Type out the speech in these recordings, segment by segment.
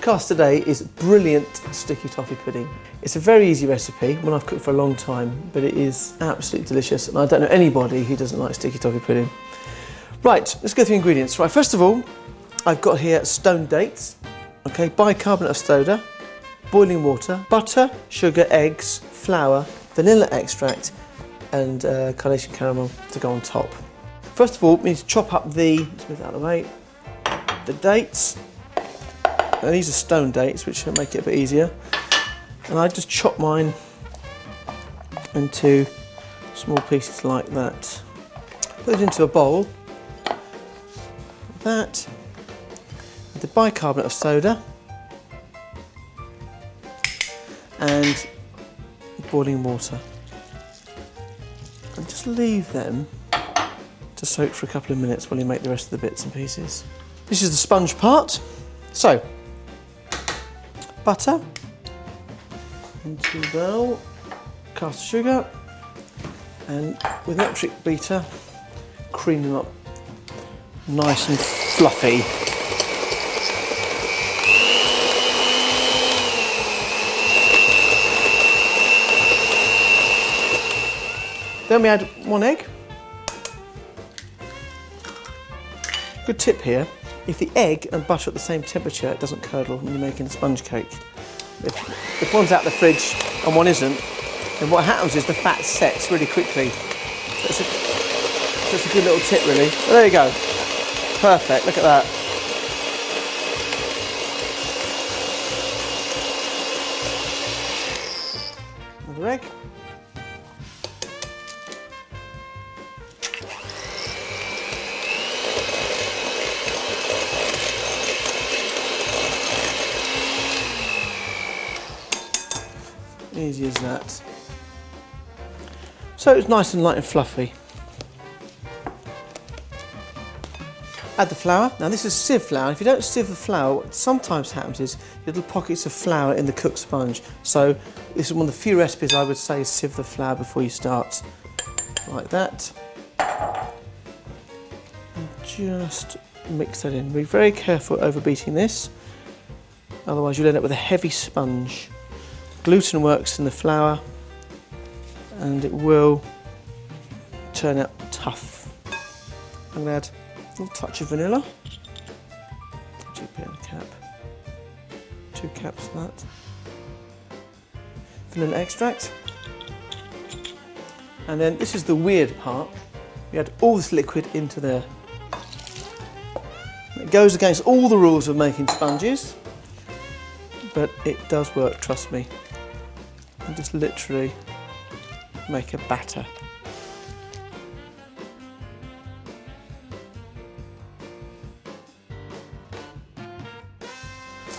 podcast today is brilliant sticky toffee pudding. It's a very easy recipe, one I've cooked for a long time, but it is absolutely delicious, and I don't know anybody who doesn't like sticky toffee pudding. Right, let's go through the ingredients. Right, first of all, I've got here stone dates, okay, bicarbonate of soda, boiling water, butter, sugar, eggs, flour, vanilla extract, and Carnation caramel to go on top. First of all, we need to chop up let's move that out of the way, the dates. Now, these are stone dates, which will make it a bit easier. And I just chop mine into small pieces like that. Put it into a bowl. That, the bicarbonate of soda, and boiling water. And just leave them to soak for a couple of minutes while you make the rest of the bits and pieces. This is the sponge part. So, butter into the bowl, caster sugar, and with an electric beater, cream them up nice and fluffy. Then we add 1 egg. Good tip here, if the egg and butter are at the same temperature, it doesn't curdle when you're making a sponge cake. If one's out the fridge and one isn't, then what happens is the fat sets really quickly. So it's a good little tip really. But there you go. Perfect, look at that. Another egg. Easy as that. So it's nice and light and fluffy. Add the flour. Now this is sieve flour. If you don't sieve the flour, what sometimes happens is little pockets of flour in the cooked sponge. So this is one of the few recipes I would say is sieve the flour before you start. Like that. And just mix that in. Be very careful over beating this, otherwise you'll end up with a heavy sponge. Gluten works in the flour and it will turn out tough. I'm going to add a little touch of vanilla. Cap. 2 caps of that. Vanilla extract. And then this is the weird part. We add all this liquid into there. It goes against all the rules of making sponges, but it does work, trust me. And just literally make a batter.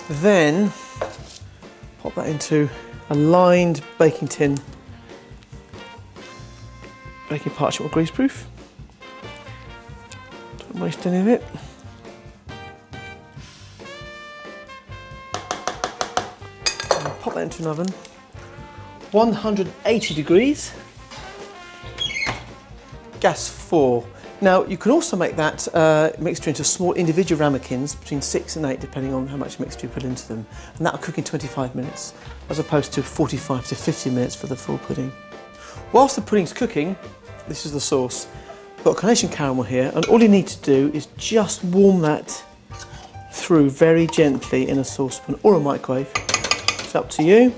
Then pop that into a lined baking tin, baking parchment or greaseproof. Don't waste any of it. And pop that into an oven. 180 degrees, gas 4. Now you can also make that mixture into small individual ramekins between 6 and 8 depending on how much mixture you put into them, and that'll cook in 25 minutes as opposed to 45 to 50 minutes for the full pudding. Whilst the pudding's cooking, this is the sauce. I've got Carnation caramel here, and all you need to do is just warm that through very gently in a saucepan or a microwave. It's up to you.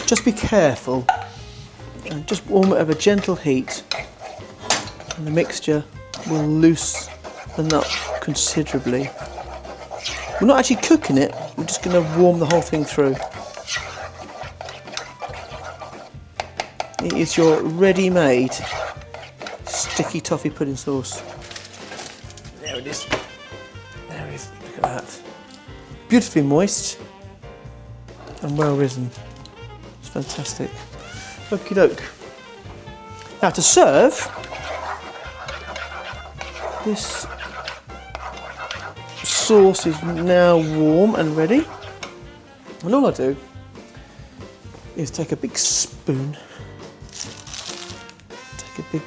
Just be careful and just warm it over gentle heat, and the mixture will loosen up considerably. We're not actually cooking it, we're just going to warm the whole thing through. It is your ready-made sticky toffee pudding sauce. There it is. There it is, look at that. Beautifully moist and well risen. Fantastic. Okie doke. Now to serve, this sauce is now warm and ready. And all I do is take a big spoon, take a big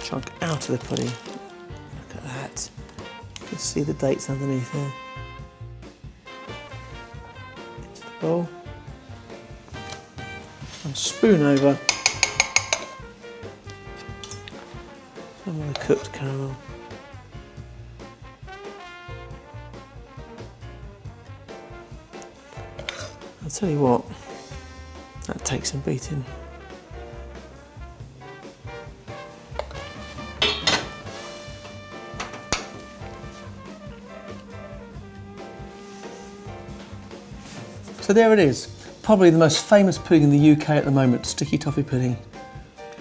chunk out of the pudding. Look at that. You can see the dates underneath there. bowl and spoon over some of the cooked caramel. I'll tell you what, that takes some beating. So there it is, probably the most famous pudding in the UK at the moment, sticky toffee pudding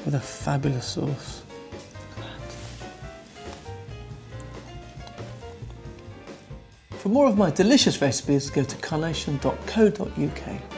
with a fabulous sauce. For more of my delicious recipes, go to carnation.co.uk.